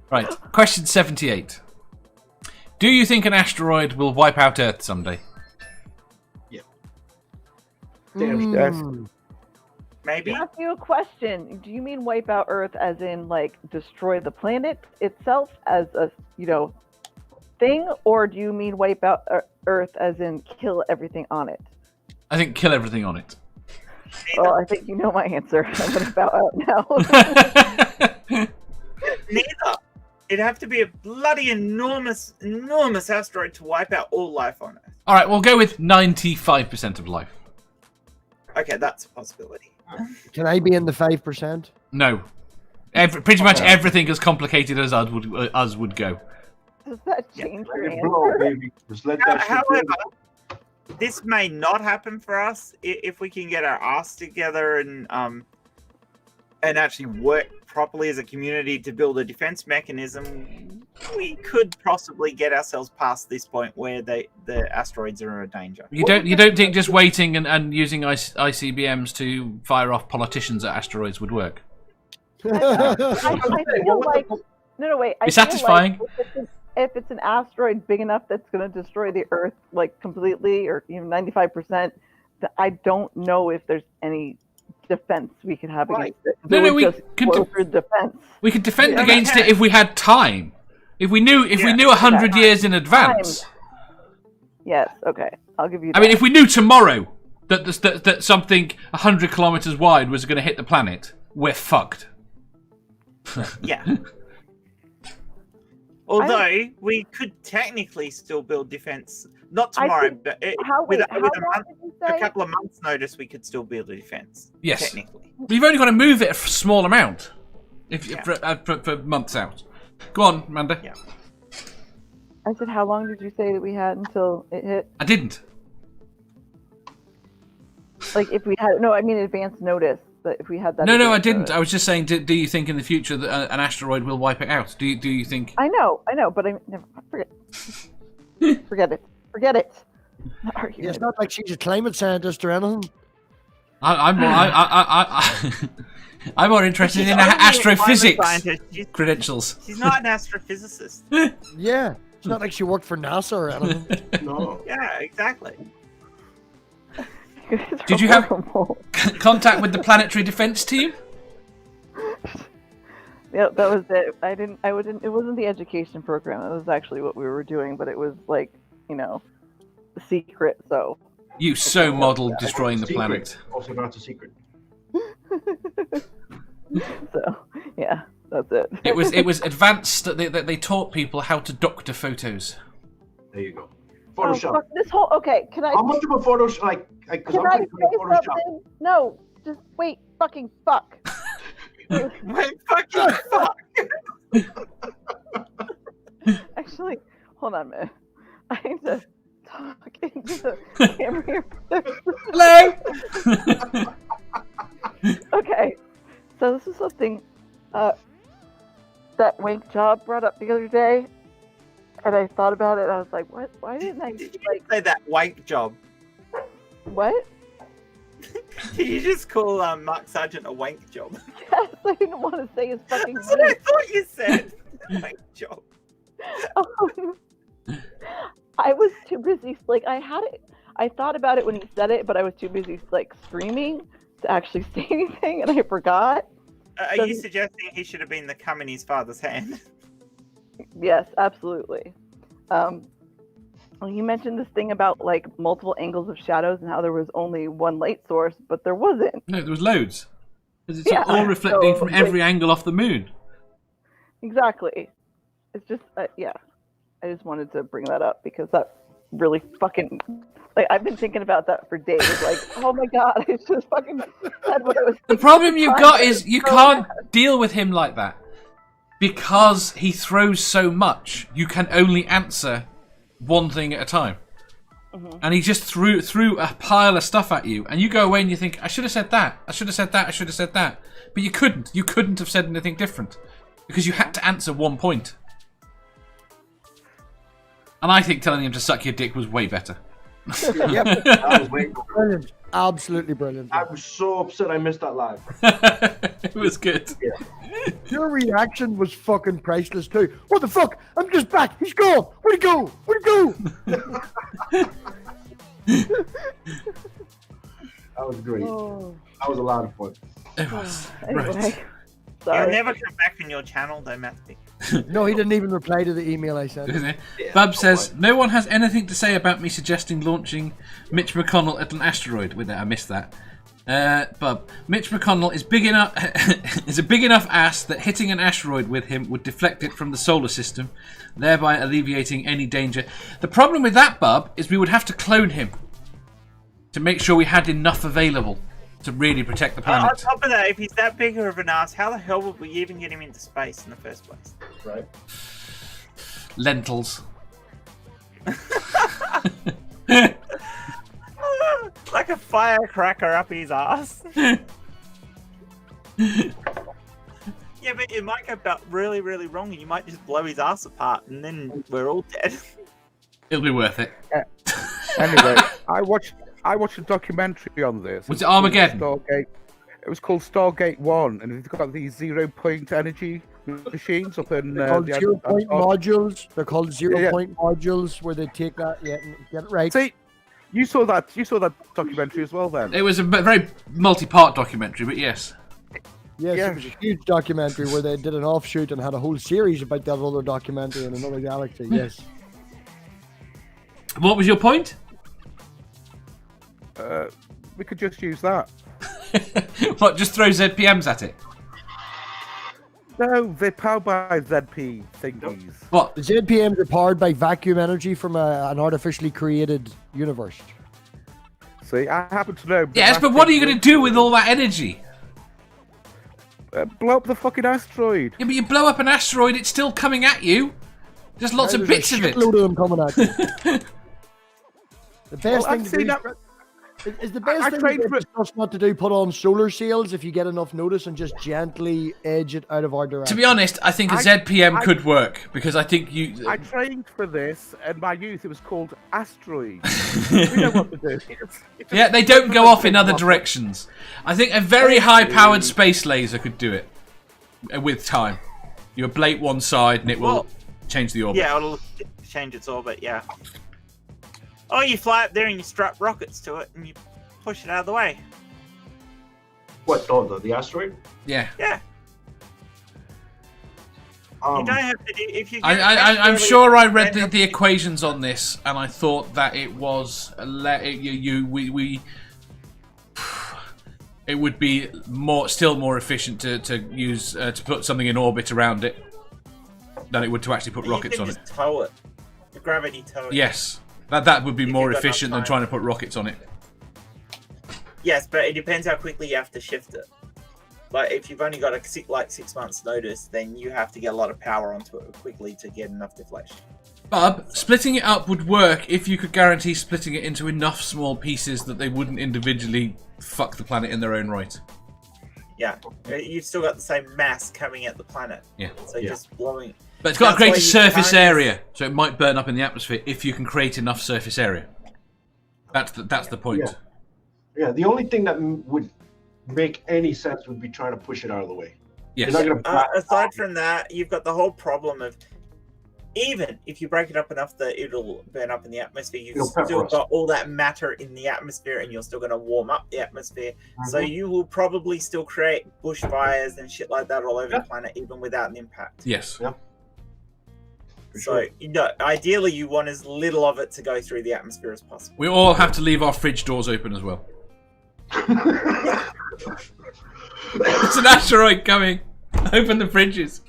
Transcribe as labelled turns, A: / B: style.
A: Right, question 78. Do you think an asteroid will wipe out Earth someday?
B: Yeah.
C: Maybe.
D: Ask you a question. Do you mean wipe out Earth as in like destroy the planet itself as a thing, or do you mean wipe out Earth as in kill everything on it?
A: I think kill everything on it.
D: Well, I think you know my answer. I'm going to bow out now.
C: Neither. It'd have to be a bloody enormous asteroid to wipe out all life on Earth.
A: All right, we'll go with 95% of life.
C: Okay, that's a possibility.
B: Can I be in the 5%?
A: No. Pretty much everything as complicated as us would go.
D: Does that change your answer?
E: Blow, baby. Just let that shit
C: However,
E: go.
C: this may not happen for us if we can get our ass together and actually work properly as a community to build a defense mechanism. We could possibly get ourselves past this point where the asteroids are a danger.
A: You don't think just waiting and using ICBMs to fire off politicians at asteroids would work?
D: I feel like wait.
A: Be satisfying.
D: Like if it's an asteroid big enough that's going to destroy the Earth like completely, or even 95%, I don't know if there's any defense we could have against it.
A: We could
D: defense.
A: We could defend against it if we had time. If we knew 100 years in advance.
D: Yes. Okay. I'll give you that.
A: I mean, if we knew tomorrow that something 100 kilometers wide was going to hit the planet, we're fucked.
C: Yeah. Although we could technically still build defense, not tomorrow, but with a couple of months' notice, we could still build a defense.
A: Yes,
C: technically.
A: We've only got to move it a small amount, for months out. Go on, Amanda.
C: Yeah.
D: I said, how long did you say that we had until it hit?
A: I didn't.
D: Like, if we had advance notice. But if we had that.
A: No, I didn't. I was just saying, do you think in the future that an asteroid will wipe it out? Do you think?
D: I know, but I never forget it.
B: It's not like she's a climate scientist or anything.
A: I'm more interested in astrophysics credentials.
C: She's not an astrophysicist.
B: Yeah, it's not like she worked for NASA or anything.
E: No.
C: Yeah, exactly.
A: Did you have contact with the planetary defense team?
D: Yeah, that was it. It wasn't the education program. It was actually what we were doing, but it was like, secret. So
A: you modeled destroying the planet.
E: Also not a secret.
D: So yeah, that's it.
A: It was advanced. They taught people how to doctor photos.
E: There you go. Photoshop.
D: Fuck this whole. Okay, can I?
E: How much of a Photoshop?
D: Can I say something? No, just wait. Fucking fuck.
C: Wait, fucking fuck.
D: Actually, hold on a minute. I need to talk into the camera here.
A: Hello.
D: Okay, so this is something that Wink Job brought up the other day, and I thought about it. And I was like, "What? Why didn't I
C: Did you say that wank job?
D: What?
C: Did you just call Mark Sargent a wank job?
D: Yes, I didn't want to say his fucking
C: That's what I thought you said. Wank job.
D: I was too busy. Like I thought about it when he said it, but I was too busy like screaming to actually say anything, and I forgot.
C: Are you suggesting he should have been the cum in his father's hand?
D: Yes, absolutely. Well, you mentioned this thing about like multiple angles of shadows and how there was only one light source, but there wasn't.
A: No, there was loads. Because it's all reflecting from every angle off the moon.
D: Exactly. It's just, yeah. I just wanted to bring that up because that really fucking, like, I've been thinking about that for days. Like, oh my god, I just fucking said what I was thinking.
A: The problem you've got is you can't deal with him like that. Because he throws so much, you can only answer one thing at a time. Mm-hmm. And he just threw a pile of stuff at you, and you go away and you think, I should have said that, I should have said that, I should have said that. But you couldn't have said anything different. Because you had to answer one point. And I think telling him to suck your dick was way better.
B: Yep.
E: That was way
B: Brilliant. Absolutely brilliant.
E: I was so upset I missed that live.
A: It was good.
B: Your reaction was fucking priceless too. What the fuck? I'm just back. He's gone. Where'd he go? Where'd he go?
E: That was great.
D: Oh,
E: That was a lot of fun.
A: It was.
D: anyway,
A: Right.
C: He'll
D: sorry.
C: never come back on your channel, though, Matthew.
B: No, he didn't even reply to the email I sent.
A: Bub says, no one has anything to say about me suggesting launching Mitch McConnell at an asteroid. With it, I missed that. Bub, Mitch McConnell is big enough is a big enough ass that hitting an asteroid with him would deflect it from the solar system, thereby alleviating any danger. The problem with that, Bub, is we would have to clone him to make sure we had enough available to really protect the
C: On
A: planet.
C: top of that, if he's that big of an ass, how the hell would we even get him into space in the first place?
E: Right?
A: Lentils.
C: Like a firecracker up his ass. Yeah, but it might go about really, really wrong, and you might just blow his ass apart, and then we're all dead.
A: It'll be worth it.
F: Anyway, I watched a documentary on this.
A: Was it Armageddon?
F: Stargate. It was called Stargate 1, and they've got these 0-point energy machines up in
B: They're called
F: the
B: 0-point modules. They're called
F: Yeah.
B: 0-point modules where they take that. Yeah, get it right.
F: See, you saw that documentary as well, then.
A: It was a very multi-part documentary, but yes.
B: Yes,
F: Yeah.
B: it was a huge documentary where they did an offshoot and had a whole series about that other documentary in another galaxy. Yes.
A: What was your point?
F: We could just use that.
A: What, just throw ZPMs at it?
F: No, they're powered by ZP thingies.
A: What?
B: The ZPMs are powered by vacuum energy from an artificially created universe.
F: See, I happen to know.
A: Yes, but what are you going to do with all that energy?
F: Blow up the fucking asteroid.
A: Yeah, but you blow up an asteroid, it's still coming at you. Just lots of
B: There's
A: bits
B: a
A: of it.
B: shitload of them coming at you. The best
F: Well,
B: thing
F: I've
B: to
F: seen
B: do
F: that.
B: is the
F: I
B: best thing
F: trained
B: to
F: for-
B: discuss not to do. Put on solar sails if you get enough notice, and just gently edge it out of our
A: To
B: direction.
A: be honest, I think a ZPM could work because I think you.
F: I trained for this, and my youth it was called asteroid. We know what to do. It's
A: Yeah, they don't go off in other directions. I think a very high-powered space laser could do it with time. You ablate one side and it will
C: Well,
A: change the orbit.
C: Yeah, it'll change its orbit, yeah. Oh, you fly up there and you strap rockets to it and you push it out of the way.
E: What? Oh, the asteroid?
A: Yeah.
C: Yeah. You don't have to do if you.
A: I'm sure I read the equations on this, and I thought that it was it would be still more efficient to use to put something in orbit around it than it would to actually put rockets on it.
C: Just tow it. The gravity tow it.
A: Yes, that would be
C: If
A: more
C: you've got enough
A: efficient than
C: time.
A: trying to put rockets on it.
C: Yes, but it depends how quickly you have to shift it. Like if you've only got a 6 months notice, then you have to get a lot of power onto it quickly to get enough deflection.
A: Bub, splitting it up would work if you could guarantee splitting it into enough small pieces that they wouldn't individually fuck the planet in their own right.
C: Yeah, you've still got the same mass coming at the planet.
A: Yeah.
C: So just blowing.
A: But it's got a
C: That's why
A: greater
C: you
A: surface
C: can't
A: area, so it might burn up in the atmosphere if you can create enough surface area. That's the point.
E: Yeah. Yeah, the only thing that would make any sense would be trying to push it out of the way.
A: Yes.
E: You're not gonna
C: Aside from that, you've got the whole problem of even if you break it up enough that it'll burn up in the atmosphere, you've
E: It'll pepper
C: still
E: us.
C: got all that matter in the atmosphere and you're still going to warm up the atmosphere. So you will probably still create bushfires and shit like that all over the planet even without an impact.
A: Yes.
E: Yeah.
C: So, ideally you want as little of it to go through the atmosphere as possible.
A: We all have to leave our fridge doors open as well. It's an asteroid coming. Open the fridges.